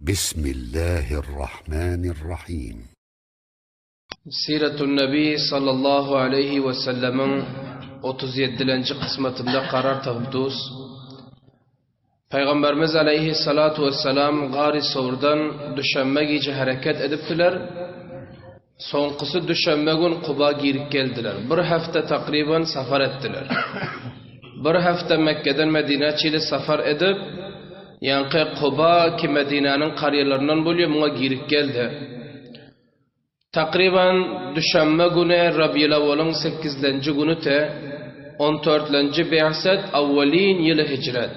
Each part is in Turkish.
Bismillahirrahmanirrahim. Siretun Nebi sallallahu aleyhi ve sellemin 37. kısmetinde karar tavduz. Peygamberimiz aleyhissalatu vesselam Gari Savur'dan düşenme gece hareket ediptiler. Sonkusu düşenme gün Kuba girip geldiler. Bir hafta takriben safar ettiler. Bir hafta Mekke'den Medine çile safar edip yankı Kuba ki Medine'nin kariyelerinin buluyor buna girip geldi. Takriben düşenme günü Rabi'l Avval'ın 8. günü te 14. Be'set avvalin yılı hicret.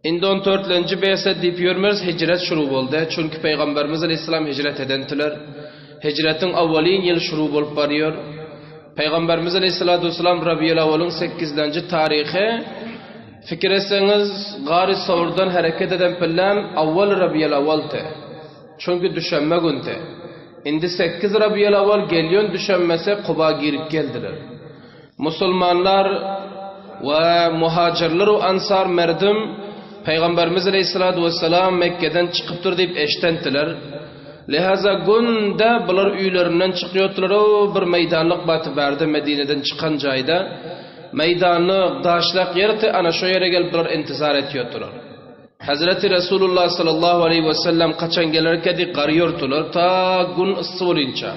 Indi 14. Be'set deyip yürmez hicret şuru oldu. Çünkü Peygamberimiz Aleyhisselam hicret edendiler. Hicretin avvalin yılı şuru olup varıyor. Peygamberimiz Aleyhisselatü Vesselam Rabi'l Avval'ın 8. tarihi fikir etseniz Gari Savur'dan hareket eden pillen avval Rabi'l Avval te. Çünkü düşenme gün te. Indi 8 Rabi'l Avval geliyon düşenmese Kuba girip geldiler. Müslümanlar ve muhacirler ve ansar merdim Peygamberimiz Aleyhisselatü Vesselam Mekke'den çıkıptır deyip eştendiler. Lihaza günde bunlar üylerinden çıkıyordular. Bir meydanlık batı verdi Medine'den çıkan cayda. Meydanlık, daşlak yerde ana şu yere gelip bunlar intizar ediyordular. Hazreti Resulullah sallallahu aleyhi ve sellem kaçan gelirken de qarıyordular ta gün ısı olunca.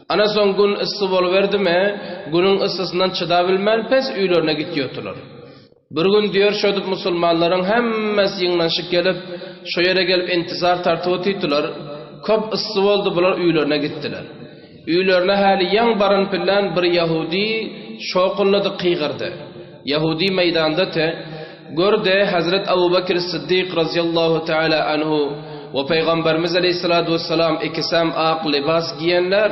Ana son gün ısı verdi mi, günün ısısından çıdabilmel pes üylerine gidiyordular. Bir gün diyor şöyle Müslümanların hemmesi yığınlaşıp gelip şu yere gelip intizar tartıp oturdular. Köp ısı oldu bunlar üylerine gittiler. Üylerine hali yan baran pillen bir Yahudi şokulladı kıygırdı. Yahudi meydanda te gördü Hazret Ebu Bekir Sıddık razıyallahu teala anhu ve Peygamberimiz Aleyhisselatü Vesselam ikisem ak libas giyenler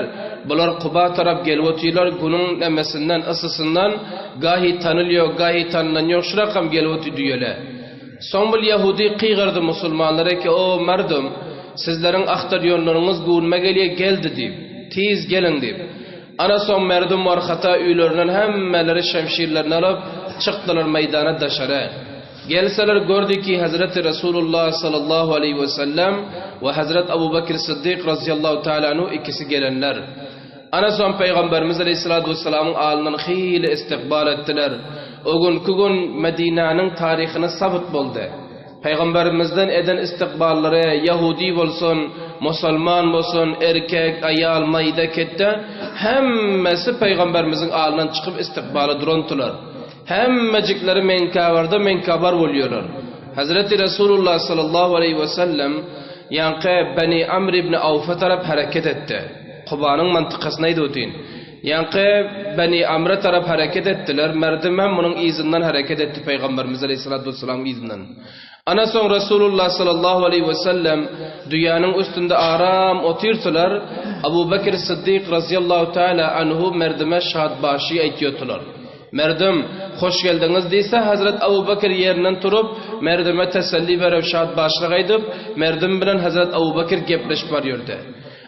bunlar Kuba taraf gelvetiler günün nemesinden ısısından gahi tanılıyor gahi tanınıyor şu rakam gelveti diyorlar. Son bir Yahudi kıygırdı Müslümanlara ki o merdum sizlerin aktar yollarınız günüme geldi deyip tiz gelin deyip. Ana son merdum var hata üylerinden hemmeleri şemşirlerini alıp çıktılar meydana daşara. Gelseler gördü ki Hazreti Resulullah sallallahu aleyhi ve sellem ve Hazreti Ebu Bekir Sıddık razıyallahu teala anhu ikisi gelenler. Ana son Peygamberimiz Aleyhisselatü Vesselam'ın ağından hile istikbal ettiler. O gün Medine'nin tarihine sabit oldu. Peygamberimizden eden istikbalları Yahudi olsun, Müslüman olsun, erkek, ayal, mayda kette hemmesi Peygamberimizin ağından çıkıp istikbalı durantılar. Hemmecikleri menkabar oluyorlar. Hazreti Resulullah sallallahu aleyhi ve sellem yankı Beni Amr ibn Avf'a taraf hareket etti. Kuba'nın mantıkasındaydı o din. Yankı Beni Amr'a taraf hareket ettiler. Merdimen bunun izinden hareket etti Peygamberimiz Aleyhisselatü Vesselam'ın izinden. Ana son Resulullah sallallahu aleyhi ve sellem dünyanın üstünde aram oturtular. Ebu Bekir Sıddık razıyallahu teala anhu merdime şahitbaşı ediyordular. Merdim hoş geldiniz deyse Hazret Ebu Bekir yerinden turup merdime teselli verip şahitbaşlık edip merdim bilen Hazret Ebu Bekir gepleşip varıyordu.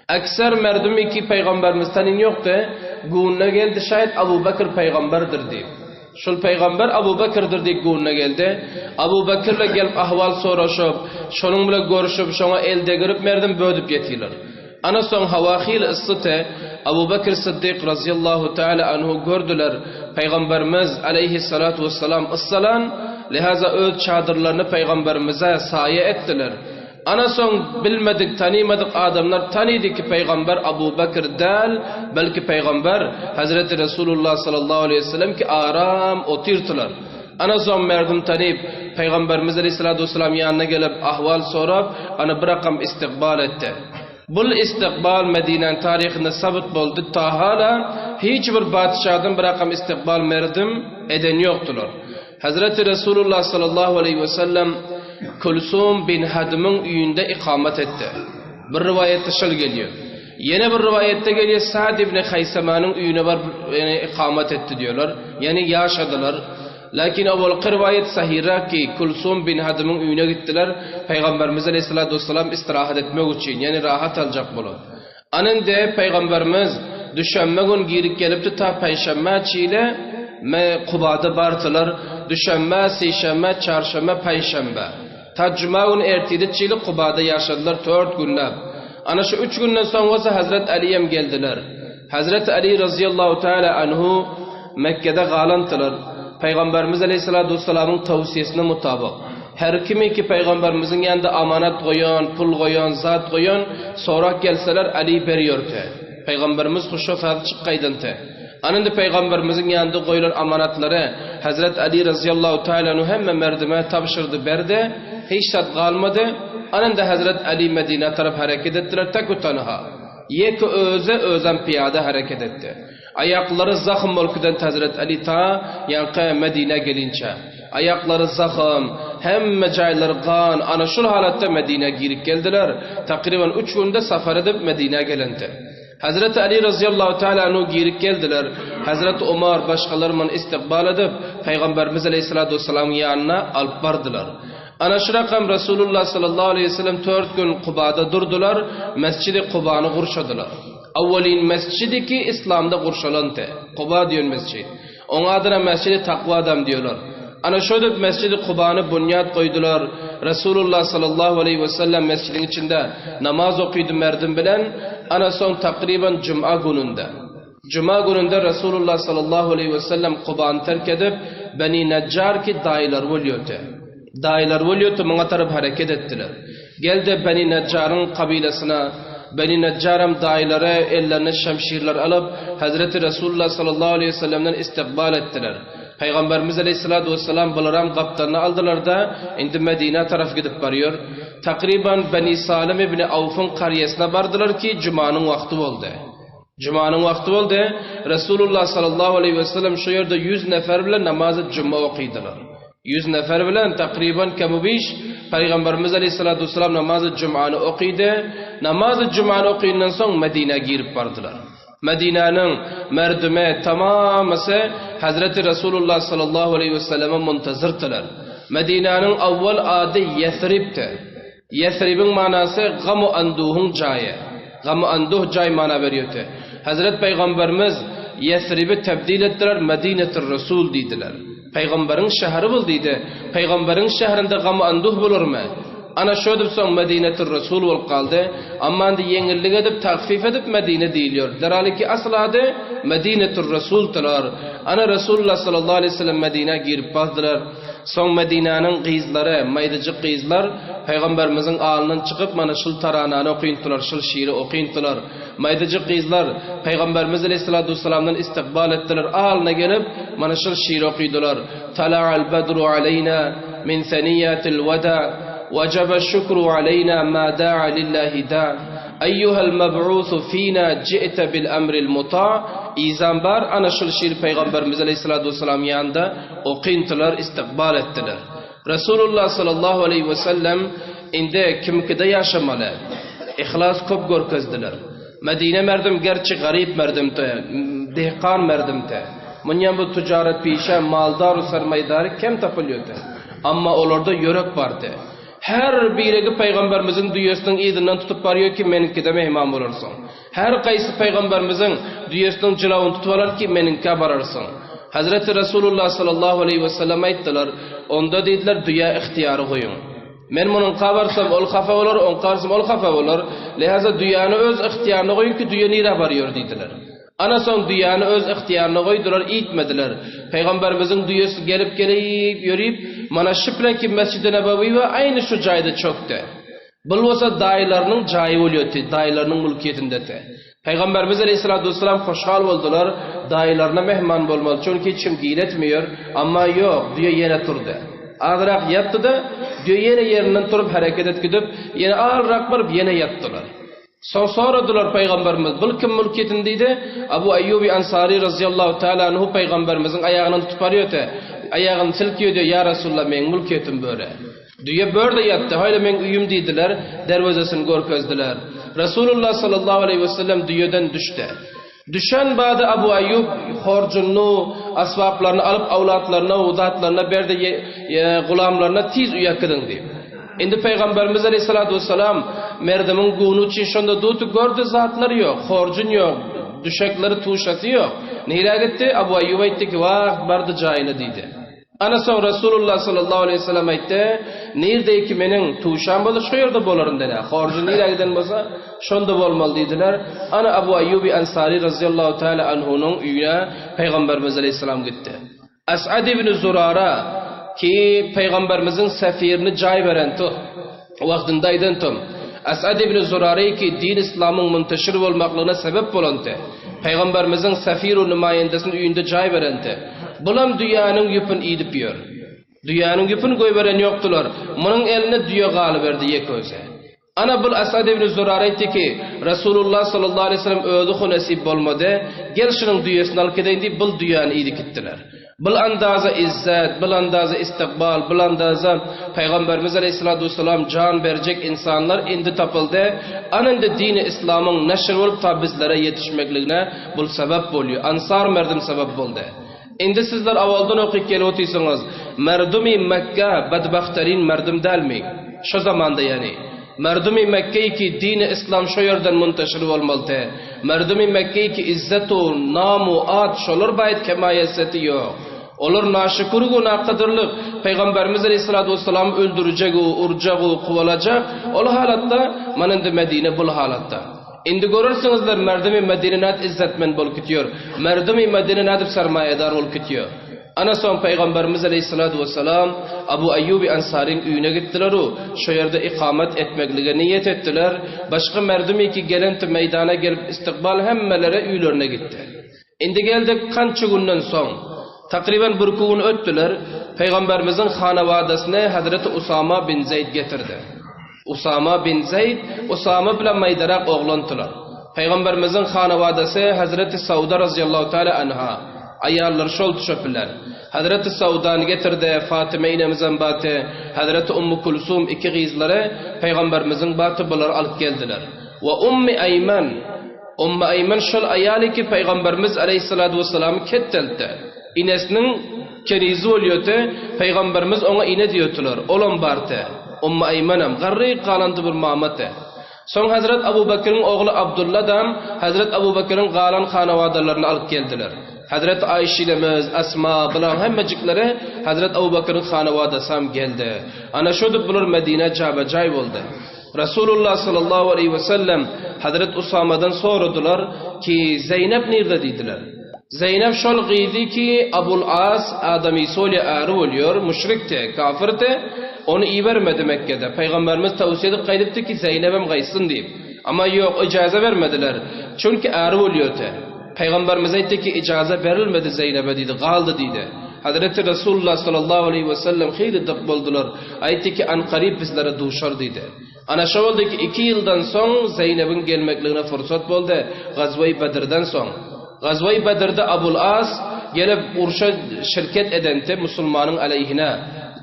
Ekser merdim iki peygamberimiz tanın yoktu. Gününe geldi şayet Ebu Bekir peygamberdir deyip. Şul peygamber Ebu Bekir'dir deyip gününe geldi. Ebu Bekir'le gelip ahval soruşup, şonunla görüşüp, şona elde girip merdim bödüp yetiler. Ana son havahil ıssıte Ebu Bekir Sıddık razıyallahu teala anhu gördüler. Peygamberimiz aleyhissalatu vesselam ıssalan lihaza öz çadırlarını Peygamberimize saye ettiler. Ana son bilmedik tanımadık adamlar tanıydı ki Peygamber Ebu Bekir değil belki Peygamber Hazreti Resulullah sallallahu aleyhi ve sellem ki aram oturtular. Ana son merdim tanıyıp Peygamberimiz aleyhissalatu vesselam yanına gelip ahval sorup ana bir rakam istikbal etti. Bu istikbal Medine'nin tarihinde sabit oldu. Ta hala hiçbir padişahdan bir rakam istikbal merdim eden yoktular. Hazreti Resulullah sallallahu aleyhi ve sellem Kulsum bin Hadım'ın üyünde ikamet etti. Bir rivayette şöyle geliyor. Yine bir rivayette geliyor Sa'd ibn Haysama'nın üyüne var ikamet etti diyorlar. Yani yaşadılar. Lakin o rivayet sahira ki Kulsum bin Hadım'ın üyüne gittiler. Peygamberimiz Aleyhisselatü Vesselam istirahat etmek için yani rahat alacak bulun. Anın de Peygamberimiz düşenme gün girip gelipti ta Perşembe çiğle Kuba'da bartılar. Düşenme, Seyşembe, Çarşembe, Perşembe. Ta cuma günü ertidetçili Kuba'da yaşadılar 4 günlap. Ana şu 3 günden sonra Hazret Ali'yem geldiler. Hazret Ali radıyallahu teala anhu Mekke'de galantılar. Peygamberimiz Aleyhisselatü Vesselam'ın tavsiyesine mutabık. Her kimi ki Peygamberimizin yanında amanat koyan, pul koyan, zat koyan, sonra gelseler Ali veriyordu. Peygamberimiz huşufat çıkkaydan te. Anında Peygamberimizin yanında koyulan amanatları Hazret Ali radıyallahu teala anhu hemen merdime tabşırdı berdi. Hiç tat kalmadı. Anında Hazret Ali Medine taraf hareket ettiler tek utanıha. Yeki özem piyade hareket etti. Ayakları zakhım mülküden Hazret Ali ta yankı Medine gelince. Ayakları zakhım, hemme cayları kan, ana şu halatta Medine girip geldiler. Takriben 3 günde safar edip Medine gelindi. Hazreti Ali radıyallahu teala anhu girip geldiler. Hazreti Ömer başkalarının istikbal edip Peygamberimiz Aleyhisselatü Vesselam'ın yanına alıp bardılar. Ana şu rakam Resulullah sallallahu aleyhi ve sellem 4 gün Kuba'da durdular. Mescid-i Kuba'nı kurşadılar. Avvalin mescidi ki İslam'da kurşalantı. Kuba diyor mescid. Onun adına Mescid-i Takva adam diyorlar. Ana şöyle Mescid-i Kuba'nı bunyat koydular. Resulullah sallallahu aleyhi ve sellem mescidin içinde namaz okuydu merdim bilen. Ana son takriben Cuma gününde. Cuma gününde Resulullah sallallahu aleyhi ve sellem Kuba'nı terk edip Beni Neccar ki dayılar oluyordu. Dayılar oluyordu, bana taraf hareket ettiler. Geldi Beni Neccar'ın kabilesine, Beni Neccar'ın dayıları ellerine şemşirler alıp Hazreti Resulullah sallallahu aleyhi ve sellem'den istikbal ettiler. Peygamberimiz Aleyhisselatü Vesselam balaram kaptanını aldılar da indi Medine taraf gidip varıyor. Takriben Beni Salim ibn Avf'ın kariyesine vardılar ki Cuma'nın vakti oldu. Cuma'nın vakti oldu. Resulullah sallallahu aleyhi ve sellem şu yerde 100 nefer bile namazı Cuma okuydular. 100 nefer bile takriben kemubiş Peygamberimiz Aleyhisselatü Vesselam namazı Cuma'nı okuydu. Namazı Cuma'nı okuyundan sonra Medine'ye girip vardılar. Medine'nin merdüme tamamısı Hazreti Resulullah sallallahu aleyhi ve sellem'e muntazırtılar. Medine'nin avval adı Yethrib'ti. Yethrib'in manası gamu anduhun cayı. Gamu anduh cay mana veriyordu. Hazret Peygamberimiz Yethrib'i tebdil ettiler, Medine'tir Resul dediler. Peygamberin şehri bul dedi. Peygamberin şehrinde gamu anduh bulur mu? Ana şöyle son Medine'tir Resul ol kaldı. Amma indi yengillik edip takfif edip Medine deyiliyor. Derhaliki asıl adı Medine'tir Resul tılar. Ana Resulullah sallallahu aleyhi ve sellem Medine girip bazdılar. Son Medine'nin qizları, maydıcı qizlar Peygamberimizin ağından çıkıp mana şıl tarananı okuyuntular, şıl şiiri okuyuntular. Maydıcı qizlar Peygamberimiz aleyhissalatu vesselam'dan istikbal ettiler. Ağına gelip mana şıl şiiri okuydular. Tala'al bedru aleyna min thaniyatil veda وجب الشكر علينا ما داعى لله داع أيها المبعوث فينا جئت بالأمر المطاع İzambar ana şil Peygamberimiz Aleyhisselatü Vesselam yanında okuyuntular, istikbal ettiler. Resulullah sallallahu aleyhi ve sellem inde kimkide yaşamalı. İhlas köp görkezdiler. Medine merdim gerçi garip merdimte, dehkan merdimte. Bunyan bu ticaret pişe, maldar sarmaydarı kem tapılıyordu. Amma olorda yörek vardı. Her biregi Peygamberimizin dünyasının izinden tutup varıyor ki meninkide mehman olursun. Her kaysı Peygamberimizin dünyasının cilavını tutup ki meninke varırsın. Hazreti Resulullah sallallahu aleyhi ve sellem ayttılar. Onda dediler dünya ihtiyarı koyun. Men bunun kavarsam ol kafa olur, on karsam ol kafa olur. Lihaza dünyanı öz ihtiyarına koyun ki dünya nire varıyor dediler. Ana son dünyanı öz ihtiyarına koydular, itmediler. Peygamberimizin dünyası gelip yürüyüp mana şiplen ki Mescid-i Nebevi ve aynı şu cayda çöktü. Bulvasa dayılarının cayı oluyordu, dayılarının mülkiyetindeti. Peygamberimiz Aleyhisselatü Vesselam hoşhal oldular, dayılarına mehman olmalı. Çünkü içim giyiletmiyor ama yok, diyor yine turdu. Ağırak yattı da diyor yine yerinden turup hareket et gidip yine ağırak varıp yine yattılar. Soradılar Peygamberimiz, bu kim mülkiyetindeydi? Abu Ayyubi Ansari razıyallahu teala anhu Peygamberimizin ayağını tutup arıyordu. Ayağını silkiyor diyor, ya Resulullah benim mülkiyetim böyle. Diyor böyle yattı, hayli benim uyum dediler, dervazasını görkezdiler. Resulullah sallallahu aleyhi ve sellem diyordan düştü. Düşen badı Abu Ayyub horcunlu, asvaplarını alıp avlatlarına, udatlarına, berde gulamlarına tiz uyakıdın diyor. Indi Peygamberimiz Aleyhisselatü Vesselam merdimin gunu için şunda dutu gördü zatları yok, horcun yok, düşekleri tuşası yok. Nehire gitti, Abu Ayyub etti ki vah bardı cayını dedi. Ana son Resulullah sallallahu aleyhi ve sellem aytdı, "Nerede menin tuşan bolı şu yerde bolarım" dedi. Xorji nereden bolsa şonda bolmalı dediler. Ana Abu Ayyub Ansari radhiyallahu taala anhu'nun uyuna Peygamberimiz aleyhisselam gitti. As'ad ibn Zurara ki Peygamberimizin sefirini cay verenti vaqtindaydan tom. As'ad ibn Zurara ki din İslam'ın munteşir olmaklığına sebep bolandı. Peygamberimizin sefir ve nümayendesinin uyunda cay verenti. Bulam dünyanın yüpün idip yor. Dünyanın yüpün koy veren yoktular. Bunun eline dünya galı verdi yeköze. Ana bul Asad ibn Zurara etti ki Resulullah sallallahu aleyhi ve sellem ödü nasip olmadı. Gel şunun dünyasını al kedeyin deyip bul dünyanı idik ettiler. Bul andaza izzet, bul andaza istikbal, bul andaza Peygamberimiz aleyhissalatu vesselam can verecek insanlar indi tapıldı. Anında dini İslam'ın neşr olup ta bizlere yetişmekliğine bul sebep oluyor. Ansar merdim sebep oldu. Indi sizler avaldan okuyup gelip otuyorsunuz. Merdumi Mekke bedbaxtarin merdim delmi. Şu zamanda yani. Merdumi Mekke'yi ki dini İslam şu yerden munteşir olmalı. Merdumi Mekke'yi ki izzetu, namu, ad, şolar bayit kemayeseti yok. Olur naşıkurugu naqadırlık. Peygamberimiz aleyhissalatu vesselam öldürecek, urcak, kuvalacak. Ol halatta, manındı Medine bul halatta. Indi görürsünüzler merdumi Medine'nat izzetmen bol kitiyor. Merdumi Medine'nat sermayedar ol kitiyor. Ana son Peygamberimiz aleyhissalatu vesselam Abu Ayyub Ansari'nin üyüne gittiler o. Şu yerde ikamet etmekliğe niyet ettiler. Başka merdumi ki gelenti meydana gelip istikbal hemmelere üylerine gitti. Indi geldik kançı günden son. Takriben bir gün öttüler. Peygamberimizin hanavadasına Hazreti Usama bin Zeyd getirdi. Usama bin Zeyd, Usama bilen maydarak oğlantılar. Peygamberimizin hanavadası Hazreti Sauda radhiyallahu teala anha. Ayarlar şol tüşöpüler. Hazreti Sauda'nı getirdi, Fatıma inemizin batı, Hazreti Ummu Kulsum iki gizleri Peygamberimizin batı bular alıp geldiler. Ve Ummu Ayman şol ayali ki Peygamberimiz aleyhissalatu vesselam ketteldi. İnesinin kerizi oluyordu, Peygamberimiz ona ine diyordular, olan bardı. Ummu Aymanam, garri kalantı bir mamati. Son Hazret Abu Bakır'ın oğlu Abdullah'dan Hazret Abu Bakır'ın galan hanavadalarını alıp geldiler. Hazret Ayşe ilemiz, Asma, bilan hemmecikleri Hazret Abu Bakır'ın hanavadası geldi. Ana şudup bulur Medine cabacay oldu. Resulullah sallallahu aleyhi ve sellem Hazret Usama'dan sordular ki Zeynep nerede dediler. Zeynep şol giydi ki Abul As Adami Soli ağrı oluyor, müşrikti, kafirti. Onu iyi vermedi Mekke'de. Peygamberimiz tavsiye edip kaydetti ki Zeynep'im gaysın deyip. Ama yok, icaze vermediler. Çünkü ağrı oluyordu. Peygamberimiz etti ki icaze verilmedi Zeynep'e dedi, kaldı dedi. Hazreti Resulullah sallallahu aleyhi ve sellem xeyli dık buldular. Etti ki anqarib bizlere duşar dedi. Ana şu oldu ki 2 yıldan son Zeynep'in gelmekliğine fırsat buldu. Gazve-i Bedir'den son. Gazve-i Bedir'de Abul As gelip urşa şirket edenti Müslümanın aleyhine.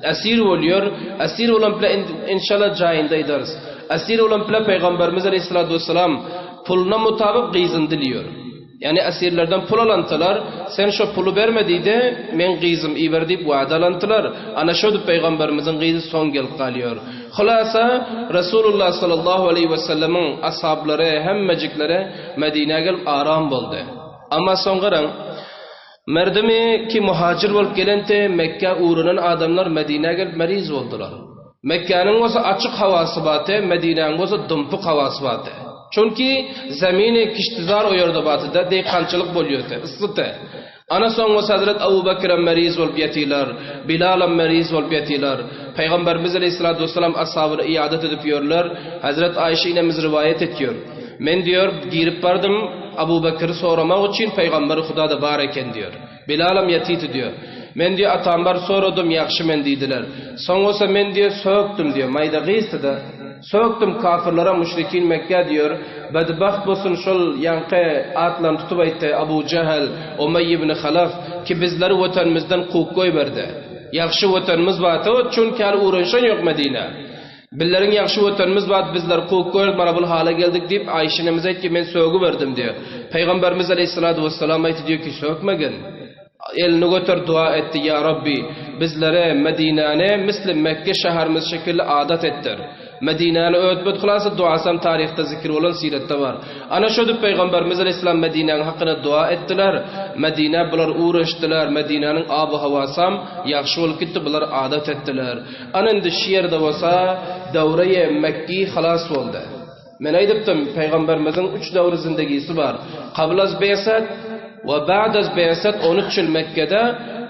Asir oluyor. Asir olan bile inşallah cayında ederiz. Asir olan bile Peygamberimiz aleyhissalatu vesselam puluna mutabık gizin diliyor. Yani asirlerden pul alantılar, sen şu pulu vermediydi, men gizim iyi ver deyip vaad alantılar. Ana şudu Peygamberimizin gizi son gelip kalıyor. Hulasa Resulullah sallallahu aleyhi ve sellemin ashabları, hemmecikleri Medine'ye gelip aram buldu. Ama son garan, merdimi ki muhacir olup gelente Mekke uğrunan adamlar Medine'ye gelip meriz oldular. Mekke'nin olsa açık havası batı, Medine'nin olsa dumpuk havası batı. Çünkü zemini kiştizar o yerde batıda deykançılık buluyordu, ısıtı. Ana son olsa Hazret Abu Bakır'a meriz olup yetiler, Bilal'a meriz olup yetiler. Peygamberimiz aleyhissalatu vesselam ashabını iadet edip yorlar. Hazret Ayşe inemiz rivayet ediyor. Men diyor, girip vardım Abu Bakır'ı soramak için Peygamberi Huda'da var eken diyor. Bilal'ım yetiydi diyor. Men diyor atambar soradım yakşı men dediler. Son olsa men diyor söktüm diyor. Mayda gıyısı da. Söktüm kafirlara müşrikin Mekke diyor. Bedbaht bolsun şol yankı atlan tutup aytdı Abu Cehel, Umeyy ibn Halaf ki bizleri vatanımızdan quvib koy berdi. Yaxşı vatanımız batı, çünkü hal uğraşan yok Medine. Billerin yaxşı vatanımız batı, bizler quvib koy mana bu hala geldik deyip Ayşe'miz aytdı ki men sögü verdim diyor. Peygamberimiz aleyhissalatu vesselam aytdı diyor ki sökmegin. Elini götür dua etti ya Rabbi bizlere Medine'ne Müslim Mekke şehrimiz şekilli adet ettir. Medine'ni ötbet xulasa duasam tarihte zikir olan sirette var. Ana şöyle Peygamberimiz Aleyhisselam Medine'nin hakkında dua ettiler. Medine bular uğraştılar. Medine'nin abu havasam yaxşı ol gitti bular adet ettiler. Anında şiirde olsa davreye Mekki halas oldu. Men aydıptım Peygamberimizin 3 davr zindagisi var. Qablaz beysat ve ba'daz beysat 13 yıl Mekke'de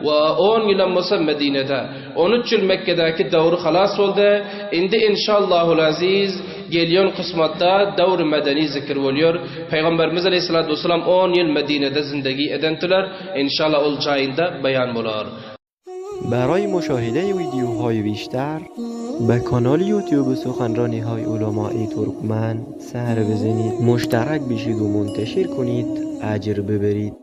ve 10 yıl olsa Medine'de. 13 yıl Mekke'deki davr halas oldu. Indi inşallahul aziz geliyon kısmatta davr medeni zikir oluyor. Peygamberimiz Aleyhisselatü Vesselam 10 yıl Medine'de zindagi edendiler. İnşallah ol jayında bayan bo'lar. برای مشاهده ویدیوهای بیشتر به کانال یوتیوب سخنرانی های علماء ترکمن سر بزنید، مشترک بشید و منتشر کنید، اجر ببرید.